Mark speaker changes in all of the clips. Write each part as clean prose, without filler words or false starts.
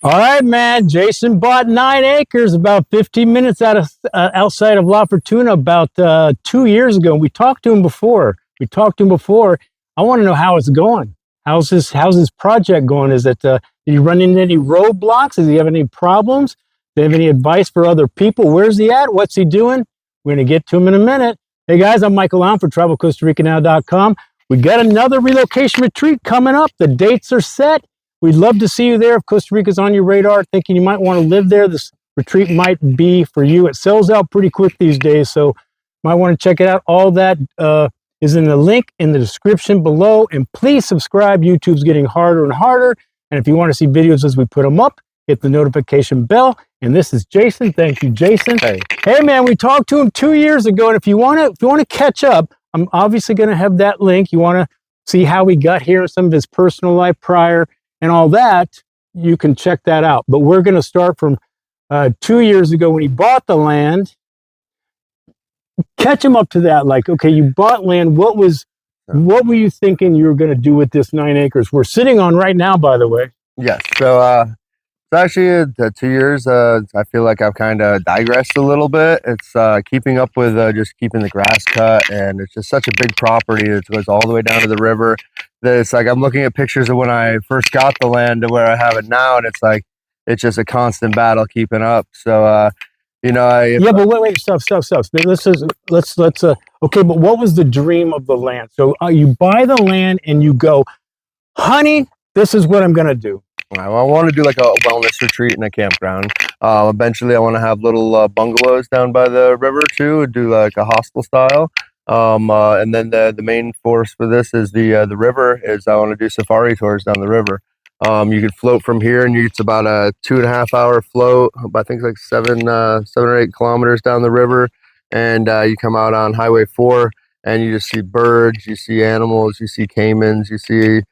Speaker 1: All right, man. Jason bought 9 acres about 15 minutes outside of La Fortuna about 2 years ago. We talked to him before. I want to know how it's going. How's this project going? Is it do you run into any roadblocks? Does he have any problems? Do you have any advice for other people? Where's he at? What's he doing? We're going to get to him in a minute. Hey guys, I'm Michael Allen for TravelCostaRicaNow.com. We got another relocation retreat coming up. The dates are set. We'd love to see you there. If Costa Rica's on your radar, thinking you might want to live there, this retreat might be for you. It sells out pretty quick these days, so you might want to check it out. All that is in the link in the description below. And please subscribe. YouTube's getting harder and harder. And if you want to see videos as we put them up, hit the notification bell. And this is Jason. Thank you, Jason. Hey man, we talked to him 2 years ago. And if you want to catch up, I'm obviously going to have that link. You want to see how he got here, some of his personal life prior, and all that, you can check that out. But we're going to start from 2 years ago when he bought the land. Catch him up to that. Like, okay, you bought land. What were you thinking you were going to do with this 9 acres we're sitting on right now, by the way?
Speaker 2: Yes. So it's actually 2 years. I feel like I've kind of digressed a little bit. It's keeping up with just keeping the grass cut, and it's just such a big property. It goes all the way down to the river. That it's like I'm looking at pictures of when I first got the land to where I have it now, and it's like it's just a constant battle keeping up. So but wait,
Speaker 1: stop. Let's okay, but what was the dream of the land? So you buy the land and you go, honey, this is what I'm gonna do.
Speaker 2: I want to do like a wellness retreat and a campground. Eventually I want to have little bungalows down by the river too, and do like a hostel style. And then the main force for this is the river. Is I want to do safari tours down the river. You could float from here, and it's about a 2.5 hour float. I think it's like 7 or 8 kilometers down the river, and you come out on Highway 4, and you just see birds, you see animals, you see caimans, you see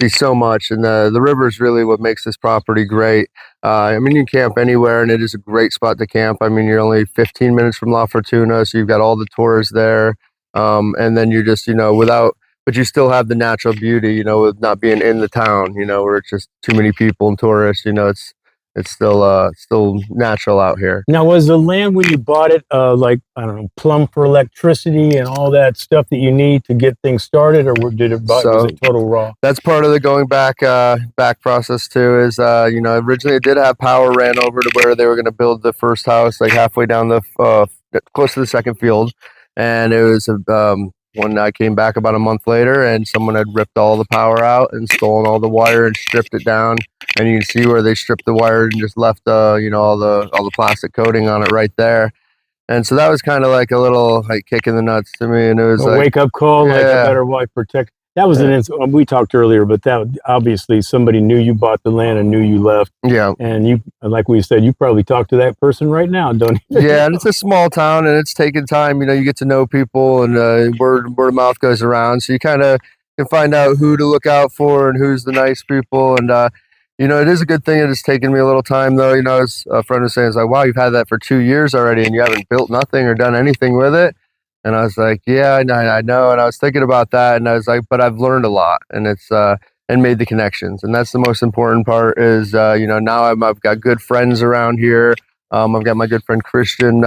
Speaker 2: so much. And the river is really what makes this property great. I mean, you can camp anywhere, and it is a great spot to camp. I mean, you're only 15 minutes from La Fortuna, so you've got all the tours there. And then you're just, but you still have the natural beauty, with not being in the town, where it's just too many people and tourists, it's still natural out here.
Speaker 1: Now, was the land when you bought it, like, I don't know, plumb for electricity and all that stuff that you need to get things started, or was it total raw?
Speaker 2: That's part of the going back process too, is, originally it did have power ran over to where they were going to build the first house, like halfway down close to the second field. And it was when I came back about a month later, and someone had ripped all the power out and stolen all the wire and stripped it down. And you can see where they stripped the wire and just left all the plastic coating on it right there. And so that was kind of like a little like kick in the nuts to me. And it was
Speaker 1: a wake up call, like a better wife protect. That was we talked earlier, but that obviously somebody knew you bought the land and knew you left.
Speaker 2: Yeah.
Speaker 1: And you, like we said, you probably talk to that person right now, don't you?
Speaker 2: Yeah, and it's a small town, and it's taking time. You get to know people, and word of mouth goes around. So you kind of can find out who to look out for and who's the nice people. And it is a good thing. It has taken me a little time, though. As a friend was saying, it's like, wow, you've had that for 2 years already, and you haven't built nothing or done anything with it. And I was like, yeah, I know. And I was thinking about that, and I was like, but I've learned a lot, and it's and made the connections, and that's the most important part. Is now I've got good friends around here. I've got my good friend Christian,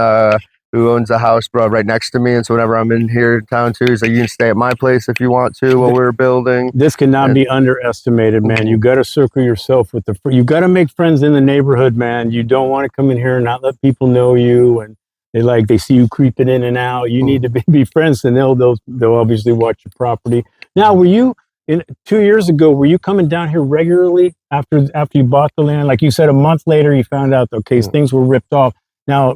Speaker 2: who owns a house right next to me, and so whenever I'm in here in town too, he's like, you can stay at my place if you want to while we're building.
Speaker 1: This cannot be underestimated, man. You got to circle yourself with you got to make friends in the neighborhood, man. You don't want to come in here and not let people know you, and they see you creeping in and out. You need to be friends, and they'll obviously watch your property. Now, were you 2 years ago? Were you coming down here regularly after you bought the land? Like you said, a month later, you found out things were ripped off. Now,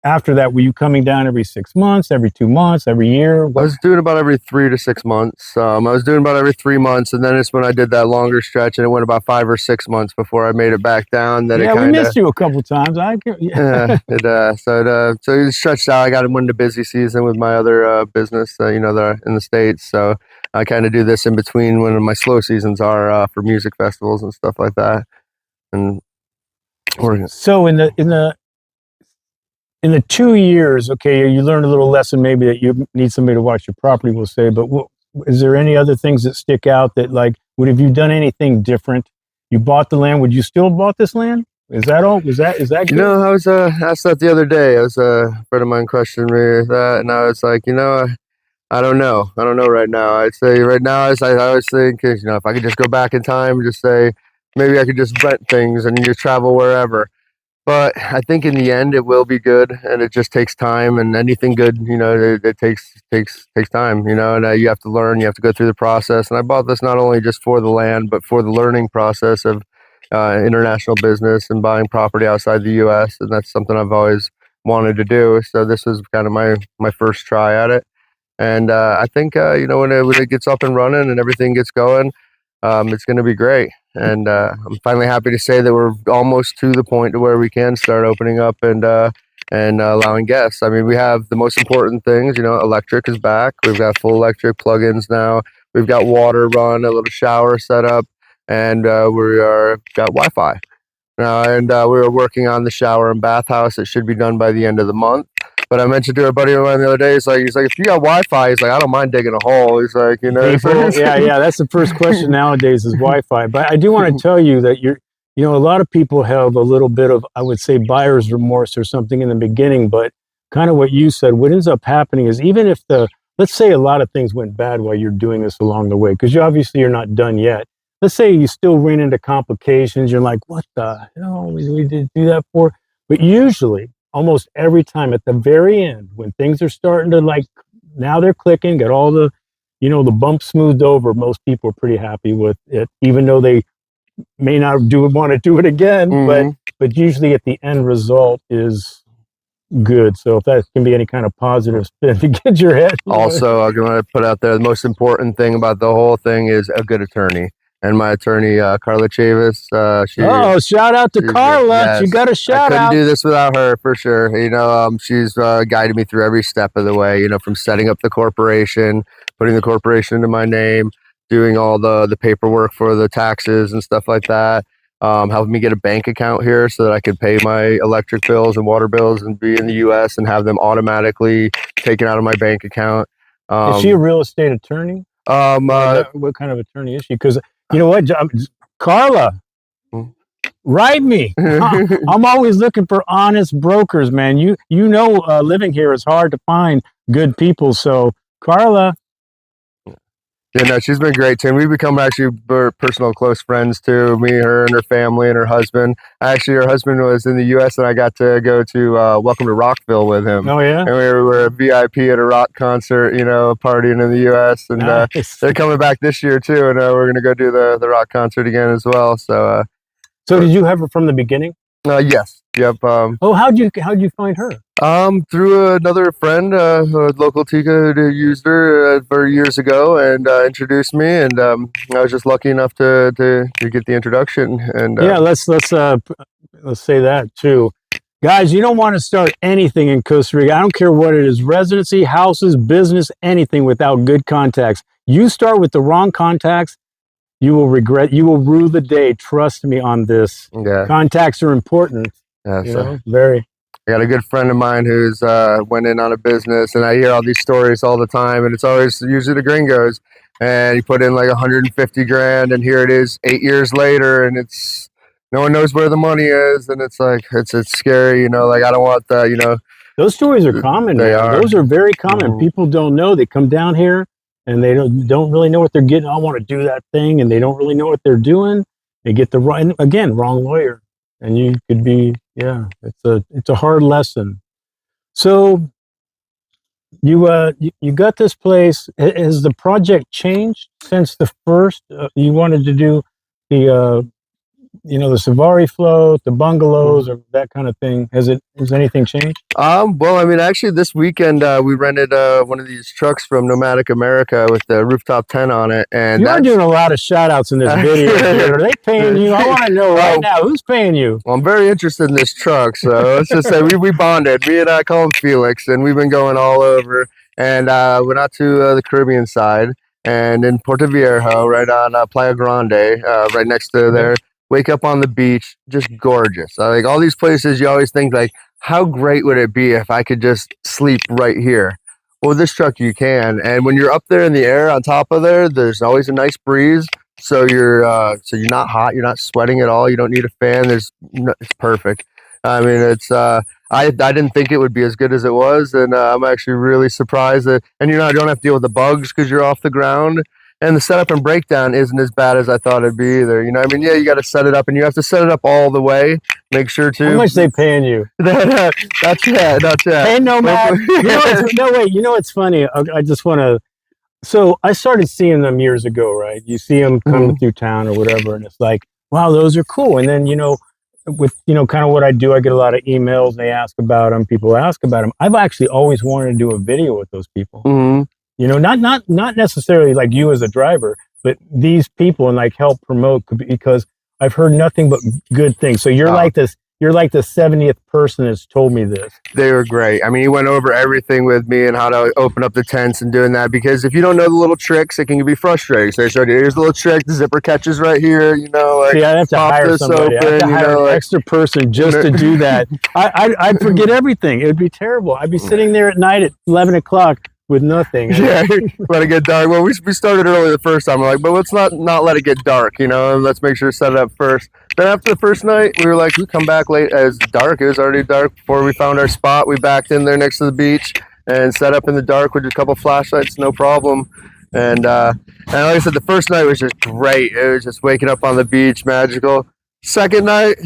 Speaker 1: after that, were you coming down every 6 months, every 2 months, every year?
Speaker 2: I was doing about every 3 to 6 months. I was doing about every 3 months, and then it's when I did that longer stretch, and it went about 5 or 6 months before I made it back down.
Speaker 1: We missed you a couple times.
Speaker 2: So it stretched out. I got into the busy season with my other business, that are in the States. So I kind of do this in between when my slow seasons are for music festivals and stuff like that. And
Speaker 1: so in the 2 years, okay, you learned a little lesson maybe that you need somebody to watch your property, we'll say, but is there any other things that stick out that, like, have you done anything different you bought the land. Would you still bought this land? Is that all? Is that good?
Speaker 2: You know, I was asked that the other day. I was a friend of mine questioned me that, and I was like, you know, I don't know. I don't know right now. I'd say right now, I was thinking, you know, if I could just go back in time and just say, maybe I could just rent things and just travel wherever. But I think in the end, it will be good, and it just takes time. And anything good, you know, it takes time, you know. And you have to learn. You have to go through the process. And I bought this not only just for the land, but for the learning process of international business and buying property outside the U.S. And that's something I've always wanted to do. So this was kind of my first try at it. And I think you know, when it gets up and running and everything gets going, it's going to be great. And I'm finally happy to say that we're almost to the point to where we can start opening up and allowing guests. I mean, we have the most important things. You know, electric is back. We've got full electric plugins now. We've got water run, a little shower set up, and got Wi-Fi now. And we were working on the shower and bathhouse. It should be done by the end of the month. But I mentioned to a buddy of mine the other day, he's like, if you got Wi-Fi, he's like, I don't mind digging a hole. He's like, you know,
Speaker 1: yeah, that's the first question nowadays is Wi-Fi. But I do want to tell you that you know, a lot of people have a little bit of, I would say, buyer's remorse or something in the beginning. But kind of what you said, what ends up happening is even if let's say a lot of things went bad while you're doing this along the way, because you're not done yet. Let's say you still ran into complications. You're like, what the hell we did do that for? But usually, almost every time at the very end, when things are starting to now they're clicking, get all the, you know, the bumps smoothed over, most people are pretty happy with it, even though they may not want to do it again.
Speaker 2: Mm-hmm.
Speaker 1: But usually at the end result is good. So if that can be any kind of positive spin to get your head.
Speaker 2: Also, I'm going to put out there, the most important thing about the whole thing is a good attorney. And my attorney, Carla Chavis,
Speaker 1: shout out to Carla.
Speaker 2: Yes,
Speaker 1: you got a shout out.
Speaker 2: I couldn't do this without her, for sure. You know, she's guided me through every step of the way, you know, from setting up the corporation, putting the corporation into my name, doing all the paperwork for the taxes and stuff like that, helping me get a bank account here so that I could pay my electric bills and water bills and be in the U.S. and have them automatically taken out of my bank account.
Speaker 1: Is she a real estate attorney? What kind of attorney is she? Because you know what, Carla, write me. I'm always looking for honest brokers, man. You know, living here is hard to find good people. So, Carla.
Speaker 2: Yeah, no, she's been great, Tim. We've become actually personal close friends too. Me, her, and her family, and her husband. Actually, her husband was in the U.S. and I got to go to Welcome to Rockville with him.
Speaker 1: Oh yeah.
Speaker 2: And we were a VIP at a rock concert, you know, partying in the U.S. And
Speaker 1: nice.
Speaker 2: They're coming back this year too, and we're gonna go do the rock concert again as well. So.
Speaker 1: So did you have her from the beginning?
Speaker 2: Yes. Yep.
Speaker 1: How'd you find her?
Speaker 2: Through another friend, a local Tika who used her for years ago and introduced me, and I was just lucky enough to get the introduction. And
Speaker 1: yeah, let's say that too, guys. You don't want to start anything in Costa Rica. I don't care what it is: residency, houses, business, anything without good contacts. You start with the wrong contacts, you will regret. You will rue the day. Trust me on this.
Speaker 2: Yeah.
Speaker 1: Contacts are important.
Speaker 2: Yeah, so
Speaker 1: very.
Speaker 2: I got a good friend of mine who's went in on a business, and I hear all these stories all the time, and it's always usually the gringos. And he put in like 150 grand, and here it is 8 years later, and it's no one knows where the money is, and it's like it's scary, you know. Like I don't want that, you know.
Speaker 1: Those stories are common.
Speaker 2: They are.
Speaker 1: Those are very common. Mm-hmm. People don't know. They come down here and they don't really know what they're getting. I want to do that thing, and they don't really know what they're doing. They get the wrong lawyer, and you could be it's a hard lesson. So you got this place. Has the project changed since the first? You wanted to do the the safari float, the bungalows, or that kind of thing. Has anything changed?
Speaker 2: Well, I mean, actually, this weekend we rented one of these trucks from Nomadic America with the rooftop tent on it, and
Speaker 1: you're doing a lot of shout outs in this video. Dude. Are they paying you? I want to know right now who's paying you.
Speaker 2: Well, I'm very interested in this truck, so let's just say we bonded. Me and I call him Felix, and we've been going all over, and went out to the Caribbean side, and in Puerto Viejo, right on Playa Grande, right next to there. Wake up on the beach, just gorgeous. Like all these places, you always think like, how great would it be if I could just sleep right here? Well, with this truck you can. And when you're up there in the air on top of there, there's always a nice breeze. So you're not hot, you're not sweating at all. You don't need a fan. It's perfect. I mean, it's I didn't think it would be as good as it was, and I'm actually really surprised that. And you don't have to deal with the bugs because you're off the ground. And the setup and breakdown isn't as bad as I thought it'd be either. I mean, yeah, you got to set it up, and you have to set it up all the way. Make sure to.
Speaker 1: How much they paying you?
Speaker 2: That's it.
Speaker 1: Hey, Nomad. What's funny? I just want to. So I started seeing them years ago, right? You see them coming through town or whatever, and it's like, wow, those are cool. And then with kind of what I do, I get a lot of emails. They ask about them. People ask about them. I've actually always wanted to do a video with those people. Not necessarily like you as a driver, but these people, and like help promote, because I've heard nothing but good things. So you're like this. You're like the 70th person that's told me this.
Speaker 2: They were great. I mean, he went over everything with me and how to open up the tents and doing that, because if you don't know the little tricks, it can be frustrating. So I showed you, here's the little trick, the zipper catches right here, like,
Speaker 1: see, I have to hire somebody. I have to hire an extra person just to do that. I'd forget everything. It would be terrible. I'd be sitting there at night at 11 o'clock with nothing.
Speaker 2: Yeah, let it get dark. Well, we started early the first time. We're like, but let's not let it get dark, and let's make sure to set it up first. Then after the first night, we were like, we come back late as dark. It was already dark before we found our spot. We backed in there next to the beach and set up in the dark with a couple flashlights, no problem. And like I said, the first night was just great. It was just waking up on the beach, magical. Second night,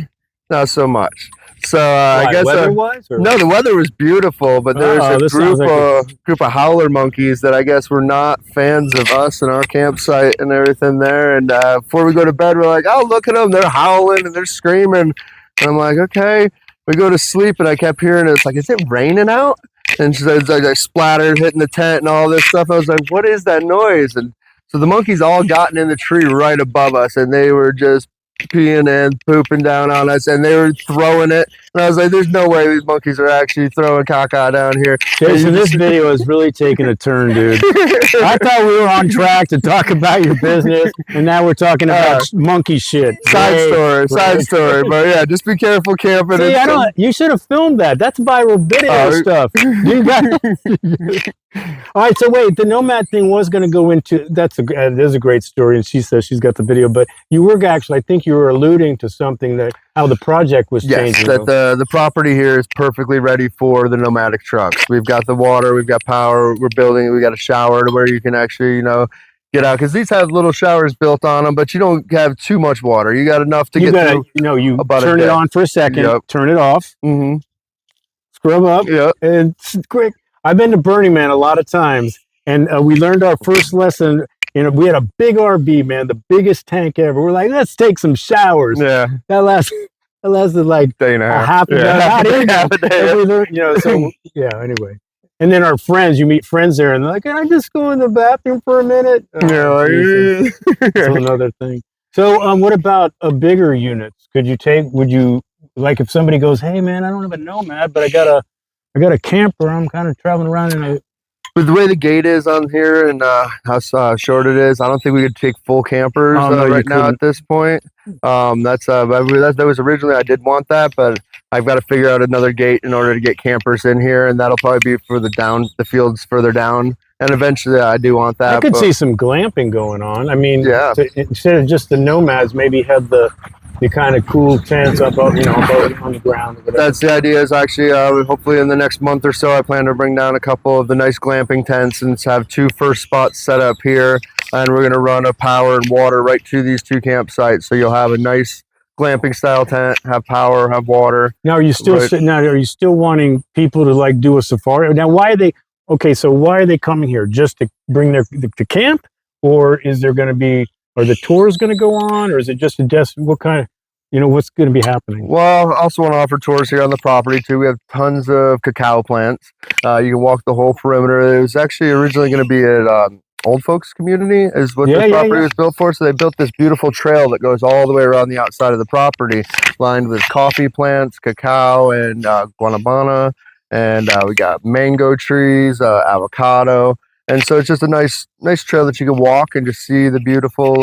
Speaker 2: not so much. So I guess
Speaker 1: weather-wise,
Speaker 2: no, the weather was beautiful, but there was a group of howler monkeys that I guess were not fans of us and our campsite and everything there. And before we go to bed, we're like, oh, look at them, they're howling and they're screaming. And I'm like, okay. We go to sleep, and I kept hearing it's like, is it raining out? And she said, like, I splattered, hitting the tent and all this stuff. I was like, what is that noise? And so the monkeys all gotten in the tree right above us, and they were just peeing and pooping down on us, and they were throwing it, and I was like, there's no way these monkeys are actually throwing caca down here.
Speaker 1: Jason, this video is really taking a turn, dude. I thought we were on track to talk about your business, and now we're talking about monkey shit.
Speaker 2: Side story, but yeah, just be careful camping.
Speaker 1: See, you should have filmed that. That's viral video stuff. You got all right, so wait, the Nomad thing was going to go into, there's a great story, and she says she's got the video, but you were actually, I think you were alluding to something, that how the project was changing.
Speaker 2: Yes, that the property here is perfectly ready for the nomadic trucks. We've got the water, we've got power, we're building, we got a shower to where you can actually, get out, because these have little showers built on them, but you don't have too much water. You got enough to get through.
Speaker 1: You turn it on for a second, turn it off, scrub up, and it's quick. I've been to Burning Man a lot of times, and we learned our first lesson. We had a big RV, man, the biggest tank ever. We're like, let's take some showers.
Speaker 2: Yeah,
Speaker 1: that lasted like
Speaker 2: day and a half.
Speaker 1: Half a day. So yeah. Anyway, and then our friends, you meet friends there, and they're like, can I just go in the bathroom for a minute? That's another thing. So, what about bigger units? Would you like, if somebody goes, hey man, I don't have a Nomad, but I got a camper. I'm kind of traveling around, and
Speaker 2: with the way the gate is on here and how short it is, I don't think we could take full campers right now at this point. That was originally, I did want that, but I've got to figure out another gate in order to get campers in here, and that'll probably be for the fields further down. And eventually, I do want that.
Speaker 1: I could see some glamping going on. I mean, instead of just the Nomads, maybe have the kind of cool tents up, on the ground.
Speaker 2: That's the idea. Is actually hopefully in the next month or so, I plan to bring down a couple of the nice glamping tents and have 2 first spots set up here, and we're going to run a power and water right to these 2 campsites. So you'll have a nice glamping style tent, have power, have water.
Speaker 1: Now, are you still wanting people to like do a safari? Now, why are they coming here? Just to bring to camp, or is there going to be? Are the tours going to go on, or is it just what kind of, what's going to be happening?
Speaker 2: Well, I also want to offer tours here on the property too. We have tons of cacao plants. You can walk the whole perimeter. It was actually originally going to be an old folks community is what this property was built for. So they built this beautiful trail that goes all the way around the outside of the property, lined with coffee plants, cacao, and guanabana. And we got mango trees, avocado. And so it's just a nice trail that you can walk and just see the beautiful.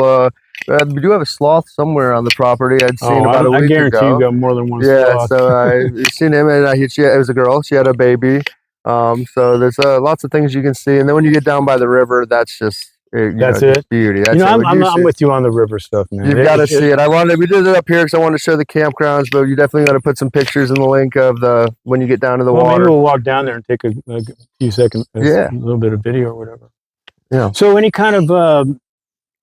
Speaker 2: We do have a sloth somewhere on the property. I'd seen about a week ago.
Speaker 1: I guarantee you got more than one sloth.
Speaker 2: So I've seen him, and it was a girl. She had a baby. So there's lots of things you can see. And then when you get down by the river, that's just
Speaker 1: That's it.
Speaker 2: Beauty. That's
Speaker 1: You know,
Speaker 2: it.
Speaker 1: I'm with you on the river stuff, man.
Speaker 2: You've got to see it. We did it up here because I wanted to show the campgrounds, but you definitely got to put some pictures in the link of when you get down to the water.
Speaker 1: Maybe we'll walk down there and take a few seconds, a little bit of video or whatever.
Speaker 2: Yeah.
Speaker 1: So any kind of,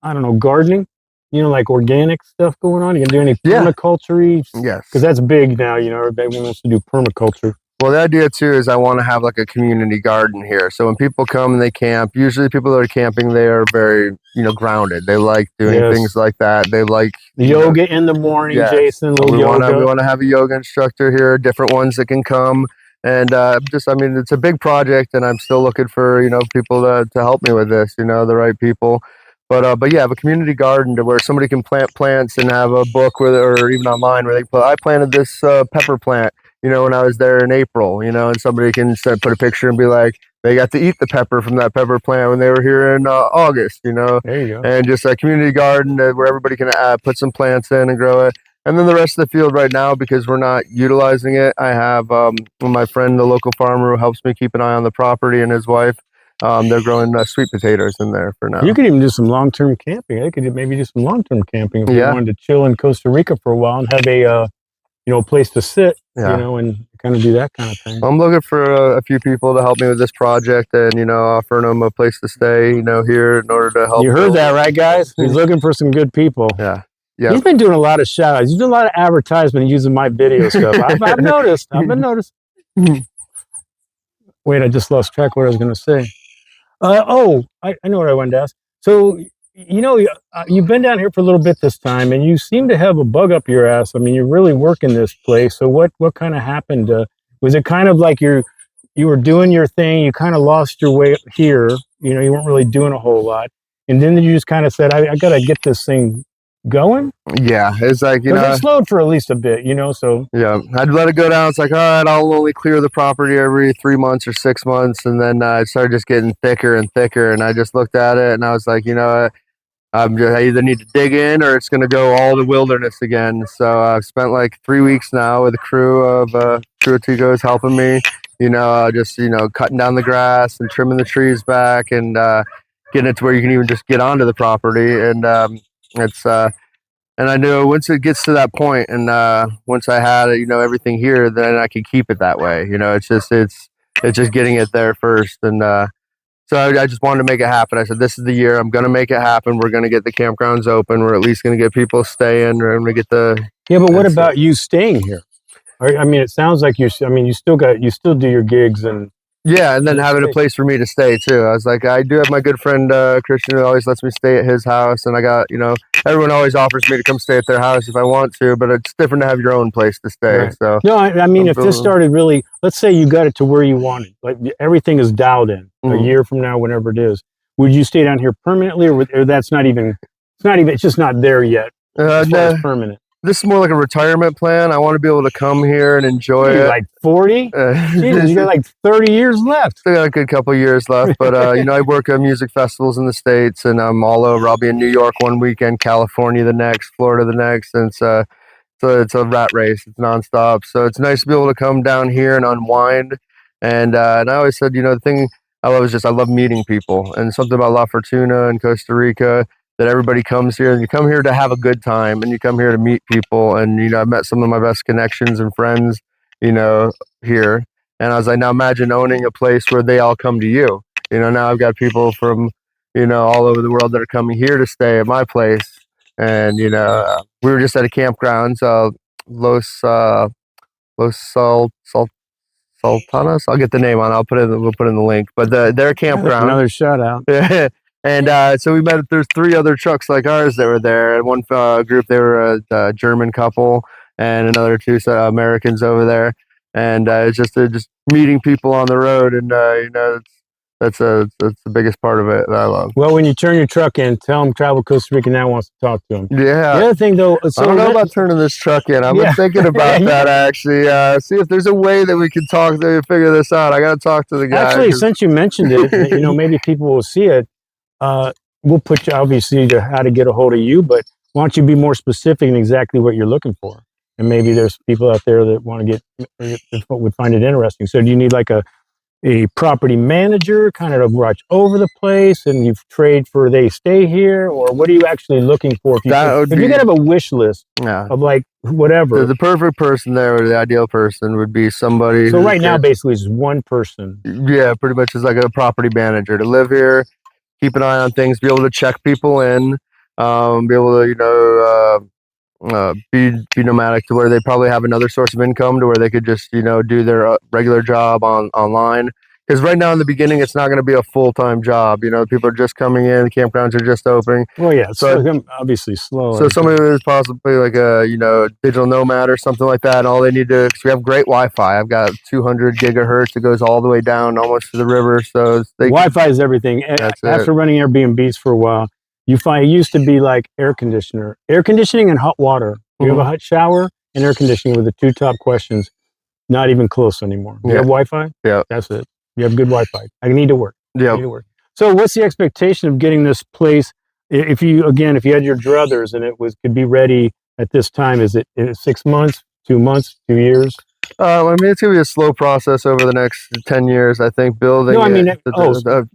Speaker 1: I don't know, gardening, you know, like organic stuff going on? You can do any permaculture?
Speaker 2: Yes.
Speaker 1: Because that's big now, you know, everybody wants to do permaculture.
Speaker 2: Well, the idea too is I want to have like a community garden here. So when people come and they camp, usually people that are camping, they are very, you know, grounded. They like doing things like that. They like
Speaker 1: yoga in the morning, Jason.
Speaker 2: We want to have a yoga instructor here, different ones that can come. And I mean, it's a big project, and I'm still looking for, you know, people to help me with this, you know, the right people. But yeah, have a community garden to where somebody can plant plants and have a book with it, or even online where they put, I planted this pepper plant, you know, when I was there in April, you know, and somebody can put a picture and be like, they got to eat the pepper from that pepper plant when they were here in August, you know. There you go. And just a community garden where everybody can put some plants in and grow it. And then the rest of the field right now, because we're not utilizing it, I have my friend, the local farmer who helps me keep an eye on the property, and his wife. They're growing sweet potatoes in there for now.
Speaker 1: You could even do some long-term camping. I could maybe do some long-term camping if you wanted to chill in Costa Rica for a while and have a, you know, a place to sit, you know, and kind of do that kind of thing.
Speaker 2: I'm looking for a few people to help me with this project, and, you know, offering them a place to stay, you know, here in order to help.
Speaker 1: You heard that, right, guys? He's looking for some good people.
Speaker 2: Yeah. Yeah.
Speaker 1: He's been doing a lot of shout-outs. He's doing a lot of advertisement using my video stuff. I've noticed. I've been noticing. Wait, I just lost track of what I was going to say. I know what I wanted to ask. So, you know, you've been down here for a little bit this time, and you seem to have a bug up your ass. I mean, you're really working this place. So what kind of happened? Was it kind of like you were doing your thing, you kind of lost your way here, you know, you weren't really doing a whole lot, and then you just kind of said, I got to get this thing going?
Speaker 2: Yeah, it's like, you know,
Speaker 1: it slowed for at least a bit, you know, so.
Speaker 2: Yeah, I'd let it go down. It's like, all right, I'll only clear the property every 3 months or 6 months. And then it started just getting thicker and thicker. And I just looked at it and I was like, you know, I either need to dig in or it's going to go all the wilderness again. So I've spent like 3 weeks now with a crew of Ticos helping me, you know, just, you know, cutting down the grass and trimming the trees back and getting it to where you can even just get onto the property. And and I knew once it gets to that point, and once I had, you know, everything here, then I could keep it that way. You know, it's just getting it there first. And so I just wanted to make it happen. I said, this is the year. I'm going to make it happen. We're going to get the campgrounds open. We're at least going to get people staying. We're going to get the.
Speaker 1: Yeah, but what about you staying here? I mean, it sounds like you still do your gigs and.
Speaker 2: Yeah, and then having a place for me to stay too. I was like, I do have my good friend Christian who always lets me stay at his house, and I got, you know, everyone always offers me to come stay at their house if I want to, but it's different to have your own place to stay. Right. So
Speaker 1: no, I mean, if this started really, let's say you got it to where you wanted, like everything is dialed in a year from now, whenever it is, would you stay down here permanently, or that's not even, it's just not there yet? No, permanent.
Speaker 2: This is more like a retirement plan. I want to be able to come here and enjoy it.
Speaker 1: Like 40? Jesus, you got like 30 years left.
Speaker 2: Still got a good couple years left. But, you know, I work at music festivals in the States, and I'm all over. I'll be in New York one weekend, California the next, Florida the next. And so it's a rat race. It's nonstop. So it's nice to be able to come down here and unwind. And I always said, you know, the thing I love is I love meeting people. And something about La Fortuna and Costa Rica, that everybody comes here, and you come here to have a good time, and you come here to meet people. And, you know, I've met some of my best connections and friends, you know, here. And I was like, now imagine owning a place where they all come to you. You know, now I've got people from, you know, all over the world that are coming here to stay at my place. And, you know, we were just at a campground, Los Sultanas. I'll get the name on. We'll put in the link. But their campground.
Speaker 1: Another shout out.
Speaker 2: And so we met. There's 3 other trucks like ours that were there. And one group, they were a German couple, and another 2 Americans over there. And it's just meeting people on the road, and you know, that's the biggest part of it that I love.
Speaker 1: Well, when you turn your truck in, tell them Travel Costa Rica Now wants to talk to them.
Speaker 2: Yeah.
Speaker 1: The other thing, though,
Speaker 2: I don't know about turning this truck in. I've been thinking about that, actually. See if there's a way that we can talk to figure this out. I got to talk to the guy.
Speaker 1: Actually, since you mentioned it, you know, maybe people will see it. We'll put you obviously to how to get a hold of you, but why don't you be more specific in exactly what you're looking for? And maybe there's people out there that want to would find it interesting. So do you need like a a property manager kind of to watch over the place, and you trade for they stay here, or what are you actually looking for? If you could have a wish list of like whatever.
Speaker 2: The perfect person there, or the ideal person, would be somebody.
Speaker 1: So right now, basically, it's one person.
Speaker 2: Yeah, pretty much is like a property manager to live here, keep an eye on things, be able to check people in, be able to be nomadic to where they probably have another source of income to where they could just do their regular job online. Because right now in the beginning, it's not going to be a full-time job. People are just coming in, campgrounds are just opening.
Speaker 1: Well, yeah, so obviously slow.
Speaker 2: So somebody who's possibly like a digital nomad or something like that, and all they need to, because we have great Wi-Fi. I've got 200 gigahertz. It goes all the way down almost to the river. So
Speaker 1: Wi-Fi is everything. After running Airbnbs for a while, you find it used to be like air conditioning and hot water. You have a hot shower and air conditioning were the two top questions. Not even close anymore. You have Wi-Fi?
Speaker 2: Yeah.
Speaker 1: That's it. You have good Wi-Fi. I need to work.
Speaker 2: Yeah.
Speaker 1: So what's the expectation of getting this place? If you had your druthers and it could be ready at this time, is it 6 months, 2 months, 2 years?
Speaker 2: I mean, it's gonna be a slow process over the next 10 years, I think. Building.
Speaker 1: No, I mean,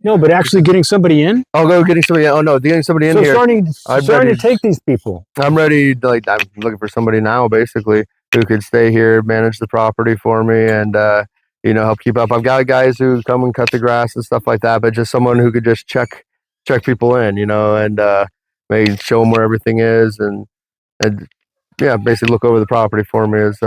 Speaker 1: no, but actually getting somebody in.
Speaker 2: Getting somebody. Oh no, getting somebody in here.
Speaker 1: Starting to take these people.
Speaker 2: I'm ready. I'm looking for somebody now, basically, who could stay here, manage the property for me, and help keep up. I've got guys who come and cut the grass and stuff like that, but just someone who could just check people in, and maybe show them where everything is, and basically look over the property for me is.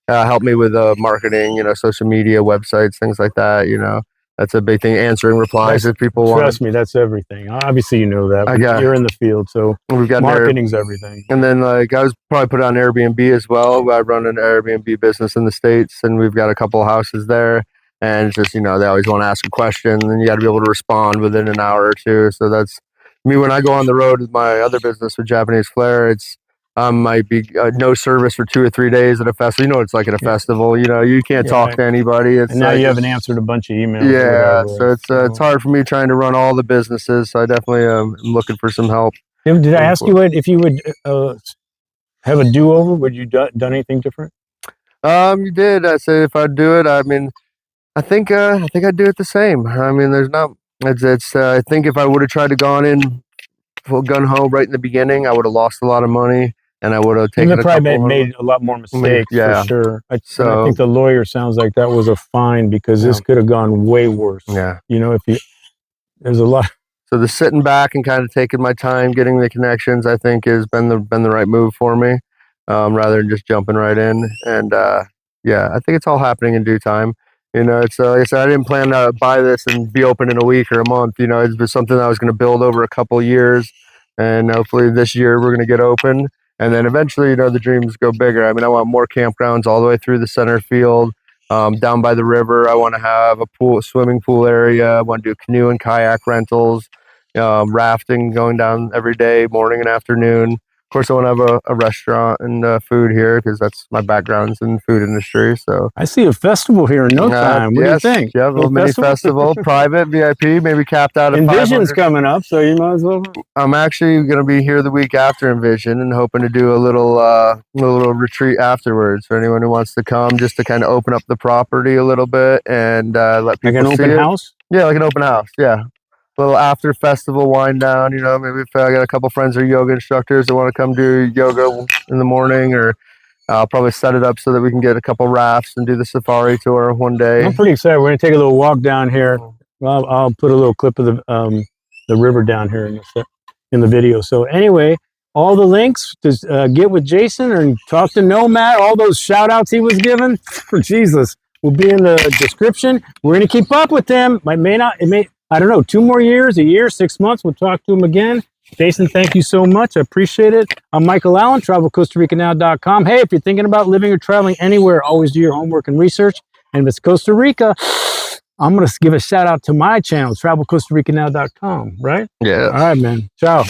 Speaker 2: Help me with marketing, social media, websites, things like that. That's a big thing. Answering replies if people want.
Speaker 1: Trust me, that's everything. Obviously, you know that. You're in the field, so
Speaker 2: we've got
Speaker 1: marketing's everything.
Speaker 2: And then, I was probably put on Airbnb as well. I run an Airbnb business in the States, and we've got a couple of houses there. And it's just, they always want to ask a question, and you got to be able to respond within an hour or two. So that's me when I go on the road with my other business with Japanese Flair. It's might be no service for 2 or 3 days at a festival. It's like at a festival. You can't talk to anybody. It's
Speaker 1: and now you haven't answered a bunch of emails.
Speaker 2: Yeah, so it's hard for me trying to run all the businesses. So I definitely am looking for some help.
Speaker 1: Did I ask you if you would have a do-over? Would you done anything different?
Speaker 2: You did. I said if I'd do it, I mean, I think I'd do it the same. I mean, there's not. I think if I would have tried to gone in full gun ho right in the beginning, I would have lost a lot of money. And I would have taken
Speaker 1: made a lot more mistakes, for sure. I think the lawyer sounds like that was a fine because this could have gone way worse.
Speaker 2: Yeah.
Speaker 1: There's a lot.
Speaker 2: So the sitting back and kind of taking my time, getting the connections, I think has been the right move for me, rather than just jumping right in. And I think it's all happening in due time. It's like I said, I didn't plan to buy this and be open in a week or a month. It's been something I was going to build over a couple of years, and hopefully this year we're going to get open. And then eventually, the dreams go bigger. I mean, I want more campgrounds all the way through the center field, down by the river. I want to have a swimming pool area. I want to do canoe and kayak rentals, rafting going down every day, morning and afternoon. Of course, I want to have a restaurant and food here because that's my background's in the food industry. So
Speaker 1: I see a festival here in no time. What do you think?
Speaker 2: Yeah, a little mini festival, private, VIP, maybe capped out at
Speaker 1: Envision's coming up, so you might as well.
Speaker 2: I'm actually going to be here the week after Envision and hoping to do a little retreat afterwards for anyone who wants to come, just to kind of open up the property a little bit and let people see it.
Speaker 1: Like an open house?
Speaker 2: Yeah, like an open house. Yeah. Little after festival wind down, maybe if I got a couple friends who are yoga instructors that want to come do yoga in the morning, or I'll probably set it up so that we can get a couple rafts and do the safari tour one day.
Speaker 1: I'm pretty excited. We're going to take a little walk down here. I'll put a little clip of the river down here in the video. So anyway, all the links to get with Jason and talk to Nomad, all those shout outs he was given for Jesus will be in the description. We're going to keep up with him. I don't know, 2 more years, a year, 6 months. We'll talk to him again. Jason, thank you so much. I appreciate it. I'm Michael Allen, travelcostaricanow.com. Hey, if you're thinking about living or traveling anywhere, always do your homework and research. And if it's Costa Rica, I'm going to give a shout out to my channel, travelcostaricanow.com, right?
Speaker 2: Yeah.
Speaker 1: All right, man. Ciao.